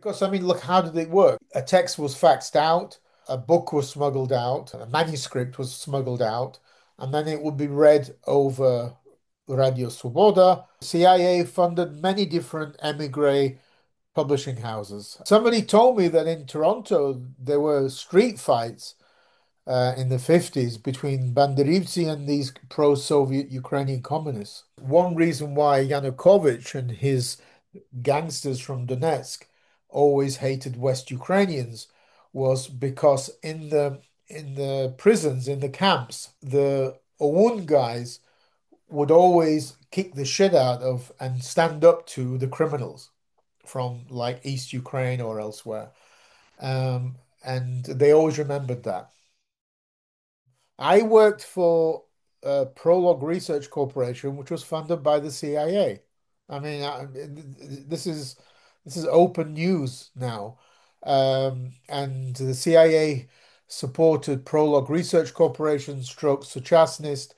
Because, I mean, look, how did it work? A text was faxed out, a book was smuggled out, a manuscript was smuggled out, and then it would be read over Radio Swoboda. CIA funded many different emigre publishing houses. Somebody told me that in Toronto there were street fights in the 50s between Banderivtsi and these pro-Soviet Ukrainian communists. One reason why Yanukovych and his gangsters from Donetsk always hated West Ukrainians was because in the prisons, in the camps, the OUN guys would always kick the shit out of and stand up to the criminals from like East Ukraine or elsewhere. Um, and they always remembered that. I worked for Prolog Research Corporation, which was funded by the CIA. I mean, this is open news now, and the CIA supported Prolog Research Corporation, stroke Sochasnist,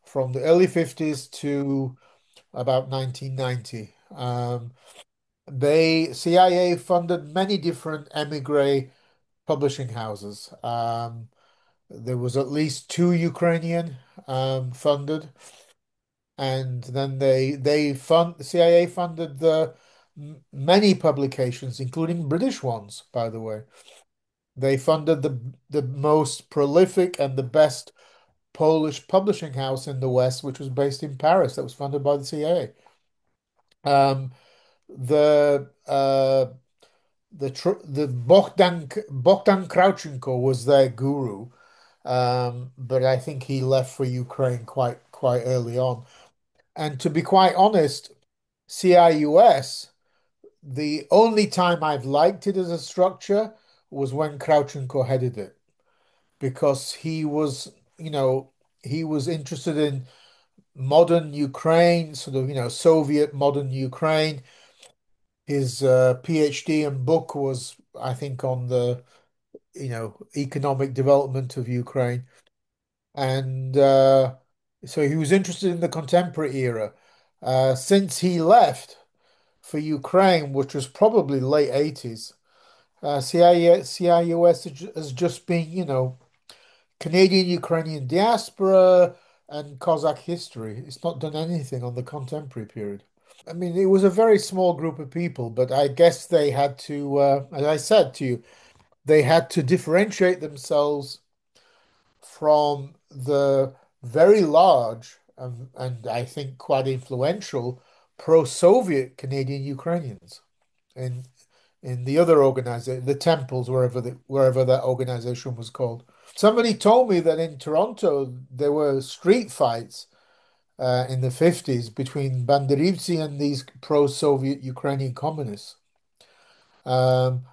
from the early 50s to about 1990. They CIA funded many different emigre publishing houses. There was at least two Ukrainian funded, and then the CIA funded many publications, including British ones, by the way. They funded the most prolific and the best Polish publishing house in the West, which was based in Paris, that was funded by the CIA. The the Bogdan Kravchenko was their guru, but I think he left for Ukraine quite early on. And to be quite honest, CIUS, the only time I've liked it as a structure was when Kravchenko headed it, because he was interested in modern Ukraine, sort of, Soviet modern Ukraine. His PhD and book was, I think, on the, economic development of Ukraine. And so he was interested in the contemporary era. Since he left for Ukraine, which was probably late 80s, CIUS has just been, Canadian Ukrainian diaspora and Cossack history. It's not done anything on the contemporary period. I mean, it was a very small group of people, but I guess they had to, as I said to you, they had to differentiate themselves from the very large and I think quite influential pro-Soviet Canadian Ukrainians in the other organization, the temples, wherever that organization was called. Somebody told me that in Toronto there were street fights in the 50s between Banderivtsi and these pro-Soviet Ukrainian communists. Um,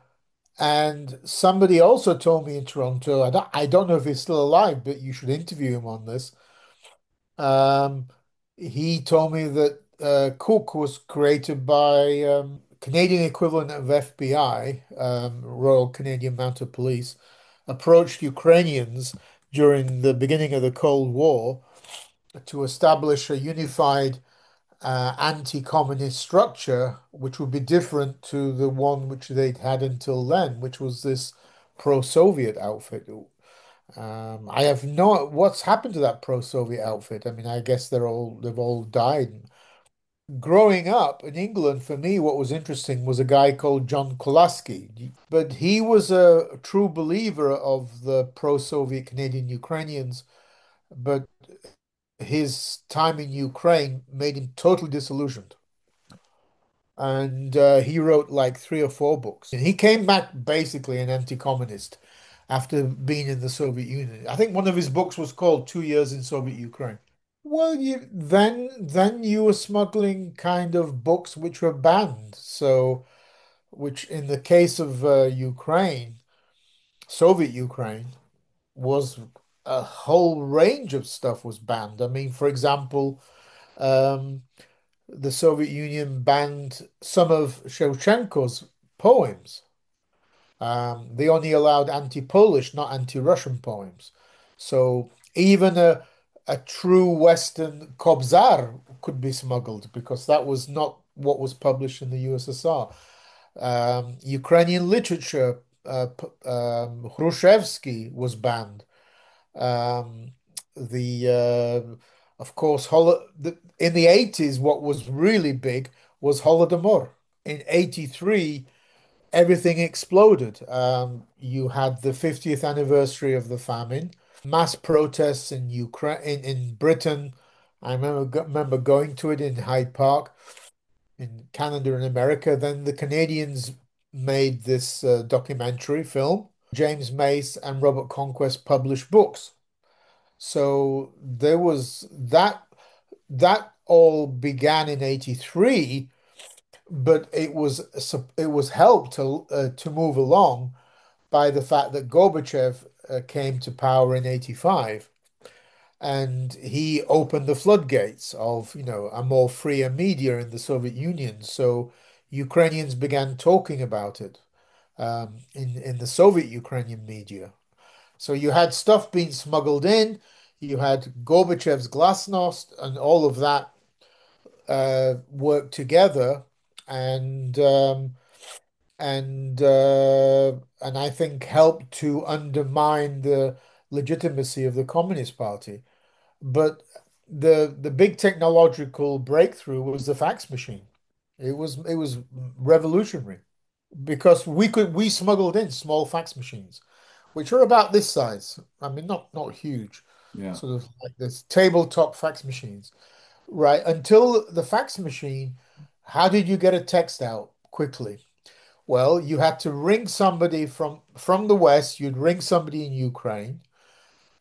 and somebody also told me in Toronto, I don't know if he's still alive, but you should interview him on this. Um, he told me that Cook was created by Canadian equivalent of FBI, Royal Canadian Mounted Police, approached Ukrainians during the beginning of the Cold War to establish a unified anti-communist structure, which would be different to the one which they'd had until then, which was this pro-Soviet outfit. I have no what's happened to that pro-Soviet outfit. I mean, I guess they've all died. Growing up in England, for me, what was interesting was a guy called John Kolaski, but he was a true believer of the pro-Soviet Canadian Ukrainians, but his time in Ukraine made him totally disillusioned. And he wrote like three or four books. And he came back basically an anti-communist after being in the Soviet Union. I think one of his books was called 2 Years in Soviet Ukraine. Well, then you were smuggling kind of books which were banned. So, which in the case of Ukraine, Soviet Ukraine, was a whole range of stuff was banned. I mean, for example, um, the Soviet Union banned some of Shevchenko's poems. They only allowed anti-Polish, not anti-Russian poems. So even a true Western Kobzar could be smuggled because that was not what was published in the USSR. Ukrainian literature, Hrushevsky was banned. Um, of course, in the 80s, what was really big was Holodomor. In 83, everything exploded. You had the 50th anniversary of the famine, mass protests in Ukraine, in Britain. I remember going to it in Hyde Park in Canada and America. Then the Canadians made this documentary film. James Mace and Robert Conquest published books. So there was that all began in 83, but it was helped to move along by the fact that Gorbachev came to power in 85, and he opened the floodgates of, a more freer media in the Soviet Union. So Ukrainians began talking about it in the Soviet Ukrainian media. So you had stuff being smuggled in, you had Gorbachev's glasnost, and all of that worked together, and um, and I think helped to undermine the legitimacy of the Communist Party. But the big technological breakthrough was the fax machine. It was revolutionary because we smuggled in small fax machines, which are about this size. I mean, not huge, Yeah. sort of like this tabletop fax machines, right? Until the fax machine, how did you get a text out quickly? Well, you had to ring somebody from the West. You'd ring somebody in Ukraine.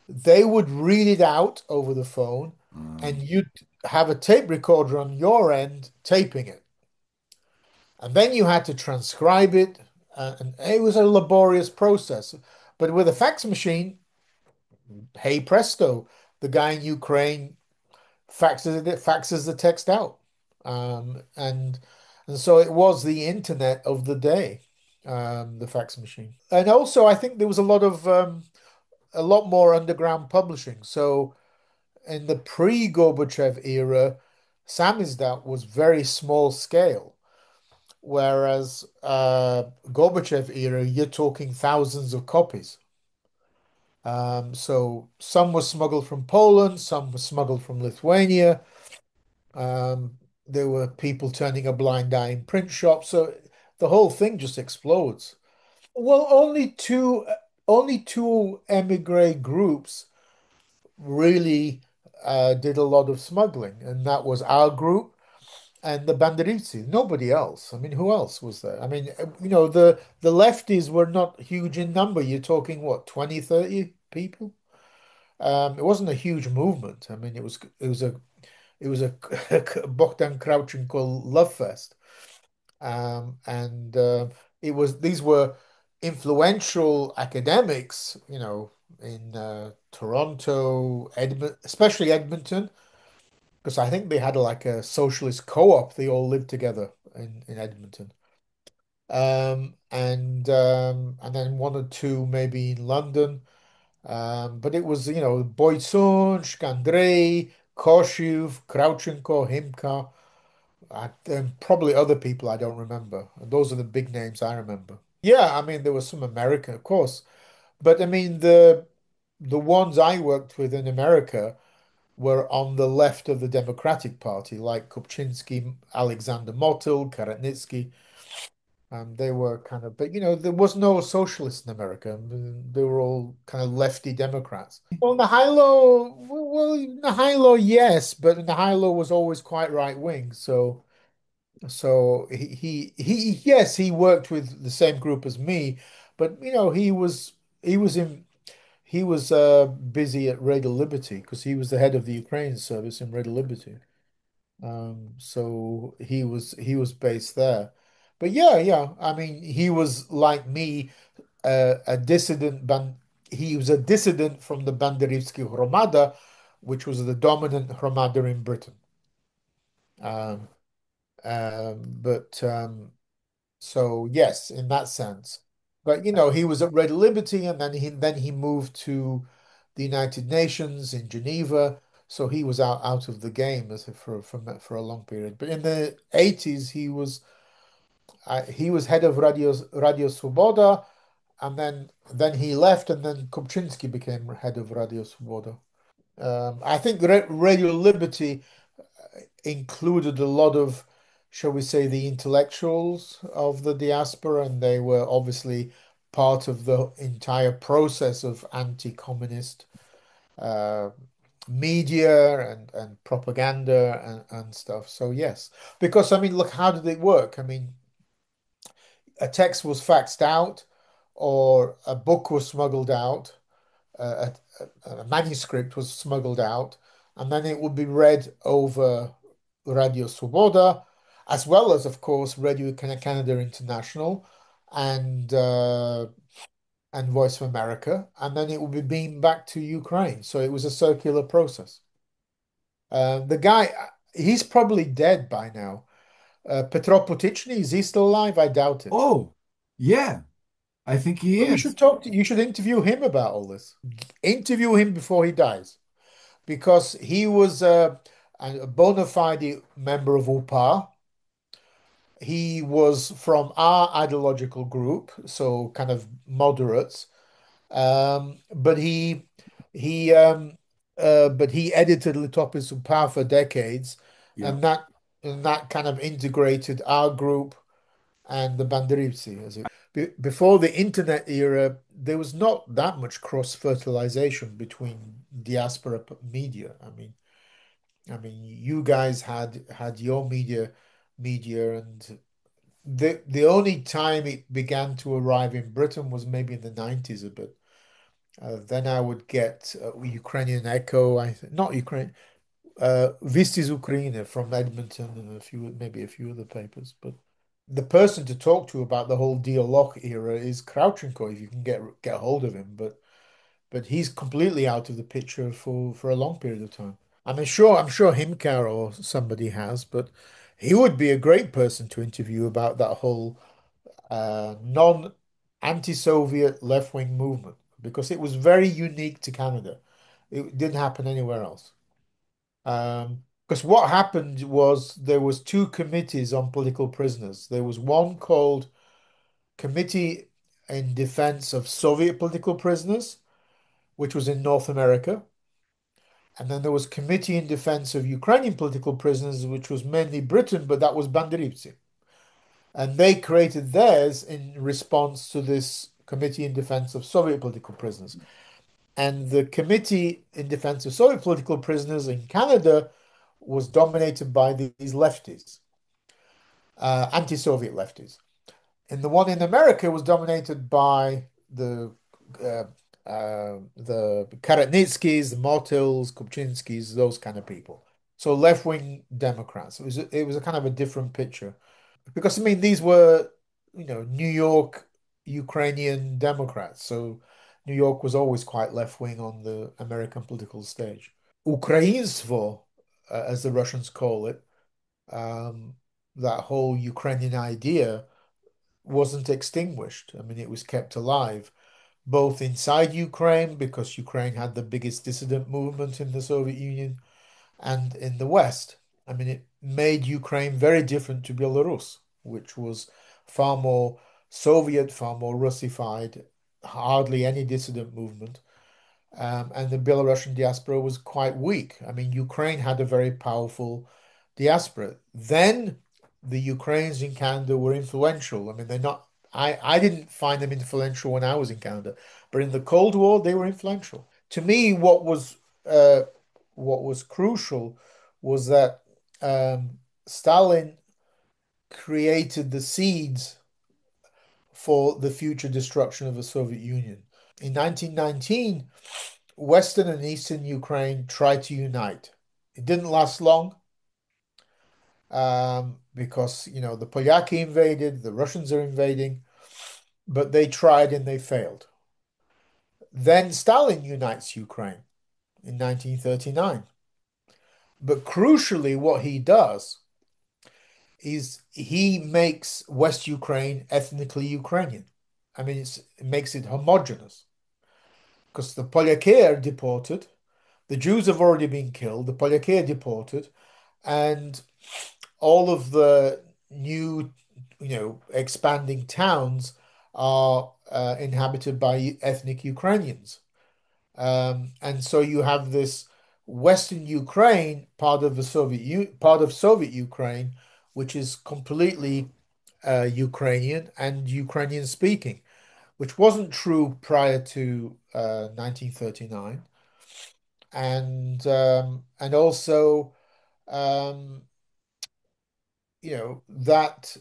They would read it out over the phone, and you'd have a tape recorder on your end taping it. And then you had to transcribe it, and it was a laborious process. But with a fax machine, hey presto, the guy in Ukraine faxes the text out. Um, and and so it was the internet of the day, the fax machine. And also, I think there was a lot more underground publishing. So in the pre-Gorbachev era, samizdat was very small scale, whereas Gorbachev era, you're talking thousands of copies. So some were smuggled from Poland, some were smuggled from Lithuania. There were people turning a blind eye in print shops, so the whole thing just explodes. Well, only two emigre groups really did a lot of smuggling, and that was our group and the Banderizzi. Nobody else. I mean, who else was there? I mean, the lefties were not huge in number. You're talking what, 20, 30 people? It wasn't a huge movement. I mean, it was a Bogdan Kravchenko love fest. And it was these were influential academics, in Toronto, especially Edmonton, because I think they had like a socialist co-op. They all lived together in Edmonton. And then one or two maybe in London. But it was, Boysun, Shkandrei, Koshiv, Kravchenko, Himka. And probably other people I don't remember. And those are the big names I remember. Yeah, I mean there was some American, of course, but I mean the ones I worked with in America were on the left of the Democratic Party, like Kupczynski, Alexander Motyl, Karatnitsky. They were kind of, but there was no socialists in America. They were all kind of lefty Democrats. Well, Nahilo, yes, but Nahilo was always quite right wing, so yes, he worked with the same group as me, but he was in he was busy at Radio Liberty because he was the head of the Ukraine service in Radio Liberty. So he was based there. But yeah, yeah, I mean, he was like me, a dissident. He was a dissident from the Banderivsky Hromada, which was the dominant Hromada in Britain. Um, but So yes, in that sense. But he was at Red Liberty, and then he moved to the United Nations in Geneva. So he was out of the game for a long period. But in the 80s, he was He was head of Radio Svoboda, and then he left, and then Kupczynski became head of Radio Svoboda. I think Radio Liberty included a lot of, shall we say, the intellectuals of the diaspora, and they were obviously part of the entire process of anti-communist uh, media and propaganda and stuff. So yes, because I mean, look, how did it work? I mean, a text was faxed out, or a book was smuggled out, a manuscript was smuggled out, and then it would be read over Radio Swoboda, as well as, of course, Radio Canada International and uh, and Voice of America, and then it would be beamed back to Ukraine. So it was a circular process. The guy, he's probably dead by now. Petro Potocny, is he still alive? I doubt it. Oh, yeah, I think he Well, is. you should interview him about all this. Interview him before he dies, because he was a bona fide member of UPA. He was from our ideological group, so kind of moderates. But he edited Litopis UPA for decades, Yeah. and that kind of integrated our group and the Banderivci. Before the internet era, there was not that much cross-fertilization between media. I mean, you guys had your media, and the only time it began to arrive in Britain was maybe in the 90s a bit. Then I would get Ukrainian Echo, not Ukraine, Visty z Ukraine from Edmonton and maybe a few other papers. But the person to talk to about the whole Dialog era is Kravchenko, if you can get hold of him. But he's completely out of the picture for a long period of time. I'm sure Himkar or somebody has, but he would be a great person to interview about that whole non-anti-Soviet left-wing movement because it was very unique to Canada. It didn't happen anywhere else. Because what happened was there was two committees on political prisoners. There was one called Committee in Defense of Soviet Political Prisoners, which was in North America. And then there was Committee in Defense of Ukrainian Political Prisoners, which was mainly Britain, but that was Banderivtsi. And they created theirs in response to this Committee in Defense of Soviet Political Prisoners. And the Committee in Defense of Soviet Political Prisoners in Canada was dominated by these lefties, anti-Soviet lefties. And the one in America was dominated by uh, the Karatnitskis, the Motils, Kupczynskis, those kind of people. So left-wing Democrats. It was a kind of a different picture because I mean these were New York Ukrainian Democrats. So New York was always quite left-wing on the American political stage. Ukrainstvo, as the Russians call it, um, that whole Ukrainian idea wasn't extinguished. I mean, it was kept alive, both inside Ukraine, because Ukraine had the biggest dissident movement in the Soviet Union, and in the West. I mean, it made Ukraine very different to Belarus, which was far more Soviet, far more Russified, hardly any dissident movement. And the Belarusian diaspora was quite weak. I mean, Ukraine had a very powerful diaspora. Then the Ukrainians in Canada were influential. I mean, they're not, I didn't find them influential when I was in Canada, but in the Cold War, they were influential. To me, what was crucial was that Stalin created the seeds for the future destruction of the Soviet Union. In 1919, Western and Eastern Ukraine tried to unite. It didn't last long because, the Polyaki invaded, the Russians are invading, but they tried and they failed. Then Stalin unites Ukraine in 1939. But crucially, what he does is he makes West Ukraine ethnically Ukrainian. I mean, it makes it homogeneous because the Polyaki are deported, the Jews have already been killed, the Polyaki are deported, and all of the new expanding towns are inhabited by ethnic Ukrainians. And so you have this Western Ukraine, part of Soviet Ukraine, which is completely Ukrainian and Ukrainian speaking, which wasn't true prior to 1939, and also um, that.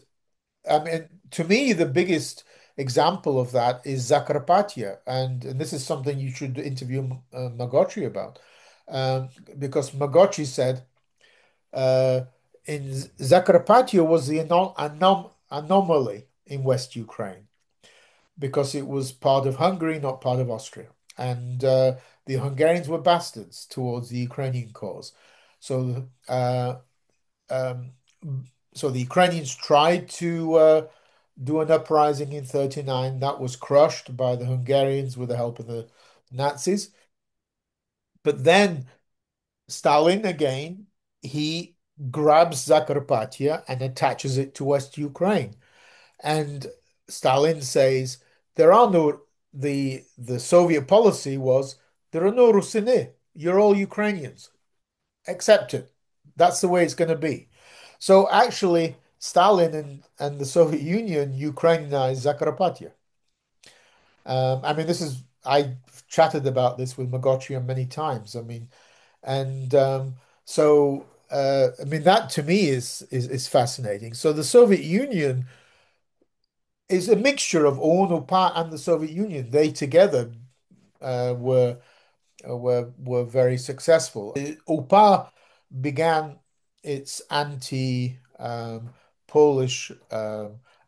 I mean, to me, the biggest example of that is Zakarpattia, and this is something you should interview Magotchi about, um, because Magotchi said in Zakarpattia was the anomaly in West Ukraine because it was part of Hungary, not part of Austria, and the Hungarians were bastards towards the Ukrainian cause. So, um, so the Ukrainians tried to do an uprising in 39 that was crushed by the Hungarians with the help of the Nazis. But then Stalin again, he grabs Zakarpattia and attaches it to West Ukraine. And Stalin says there are no the Soviet policy was there are no Rusini. You're all Ukrainians. Accept it. That's the way it's going to be. So actually, Stalin and the Soviet Union Ukrainized Zakarpattia. I mean, I chatted about this with Magotchian many times. I mean, and I mean, that to me is fascinating. So the Soviet Union is a mixture of ONU and the Soviet Union. They together were very successful. UPA began its anti-Polish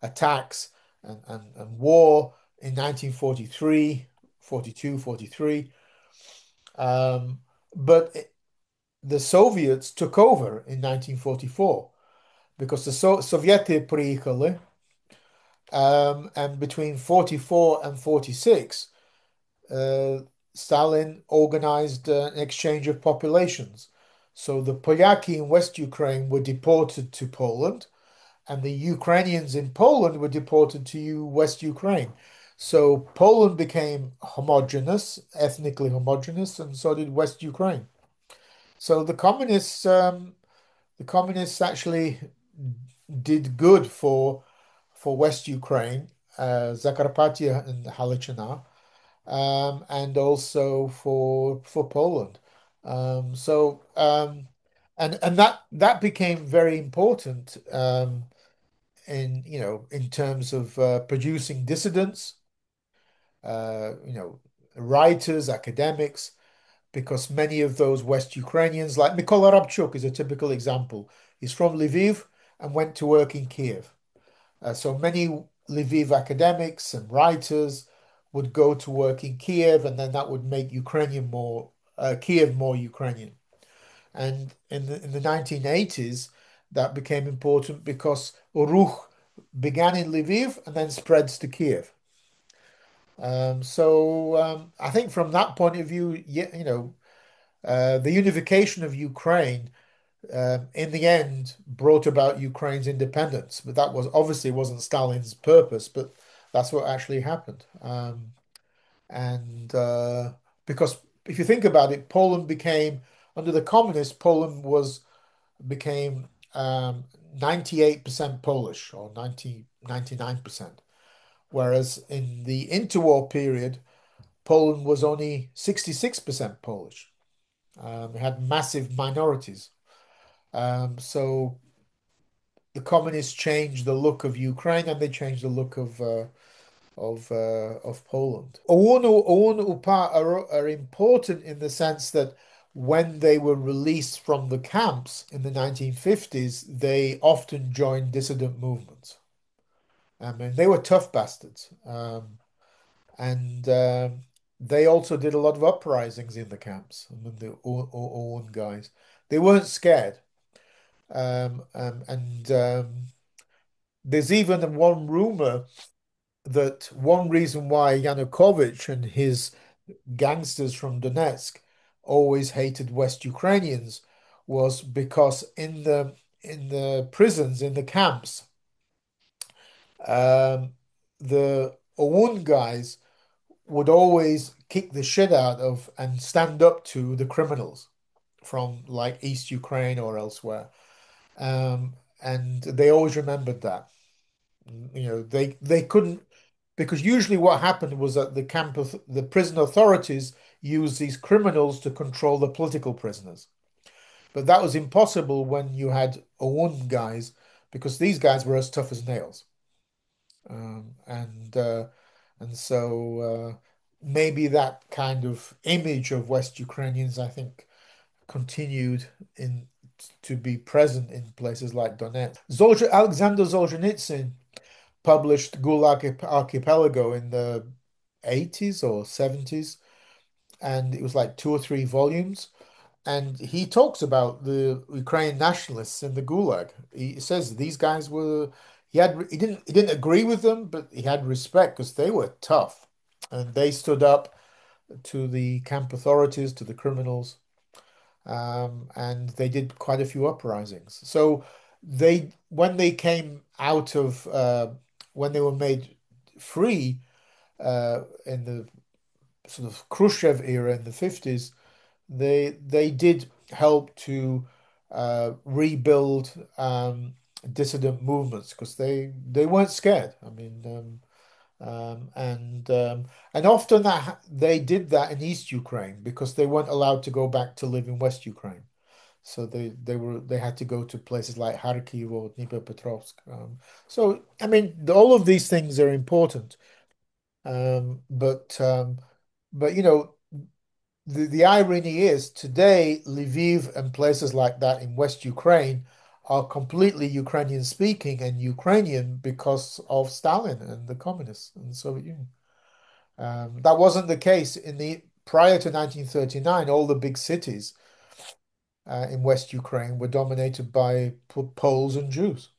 attacks and war in 1943, 42, 43. But the Soviets took over in 1944 because the Sovieti приехали, and between 44 and 46, uh, Stalin organized an exchange of populations. So the Polyaki in West Ukraine were deported to Poland, and the Ukrainians in Poland were deported to West Ukraine. So Poland became homogeneous, ethnically homogeneous, and so did West Ukraine. So the communists actually did good for West Ukraine, Zakarpattia and Halachina, and also for Poland. So and that became very important in terms of producing dissidents, writers, academics, because many of those West Ukrainians, like Mykola Rabchuk, is a typical example. He's from Lviv and went to work in Kiev. So many Lviv academics and writers would go to work in Kiev, and then that would make Kiev more Ukrainian. And in the 1980s, that became important because Ruch began in Lviv and then spreads to Kiev. I think from that point of view, yeah, the unification of Ukraine in the end brought about Ukraine's independence. But that was obviously wasn't Stalin's purpose, but that's what actually happened. And Because if you think about it, Poland became under the communists, Poland was became 98% Polish or 99%, whereas in the interwar period, Poland was only 66% Polish. It had massive minorities. So the communists changed the look of Ukraine and they changed the look of Poland. OUN-UPA are important in the sense that when they were released from the camps in the 1950s, they often joined dissident movements. I mean, they were tough bastards. And They also did a lot of uprisings in the camps. I mean, the OUN guys. They weren't scared. There's even one rumor that one reason why Yanukovych and his gangsters from Donetsk always hated West Ukrainians was because in the prisons, in the camps, Um, the OUN guys would always kick the shit out of and stand up to the criminals from like East Ukraine or elsewhere. Um, and they always remembered that. You know, they couldn't because usually what happened was that the prison authorities used these criminals to control the political prisoners. But that was impossible when you had OUN guys because these guys were as tough as nails. Um, and uh, and so maybe that kind of image of West Ukrainians, I think, continued in to be present in places like Donetsk. Alexander Solzhenitsyn published Gulag Archipelago in the 80s or 70s, and it was like 2 or 3 volumes. And he talks about the Ukrainian nationalists in the Gulag. He says these guys were he didn't agree with them, but he had respect because they were tough, and they stood up to the camp authorities, to the criminals, and they did quite a few uprisings. So when they came out of when they were made free in the sort of Khrushchev era in the 50s, they did help to rebuild dissident movements because they weren't scared. I mean, um, and um, and often they did that in East Ukraine because they weren't allowed to go back to live in West Ukraine. So they had to go to places like Kharkiv or Dnipropetrovsk. So I mean, all of these things are important. Um, but um, but you know, the irony is today Lviv and places like that in West Ukraine are completely Ukrainian speaking and Ukrainian because of Stalin and the communists and the Soviet Union. That wasn't the case in the prior to 1939. All the big cities in West Ukraine were dominated by Poles and Jews.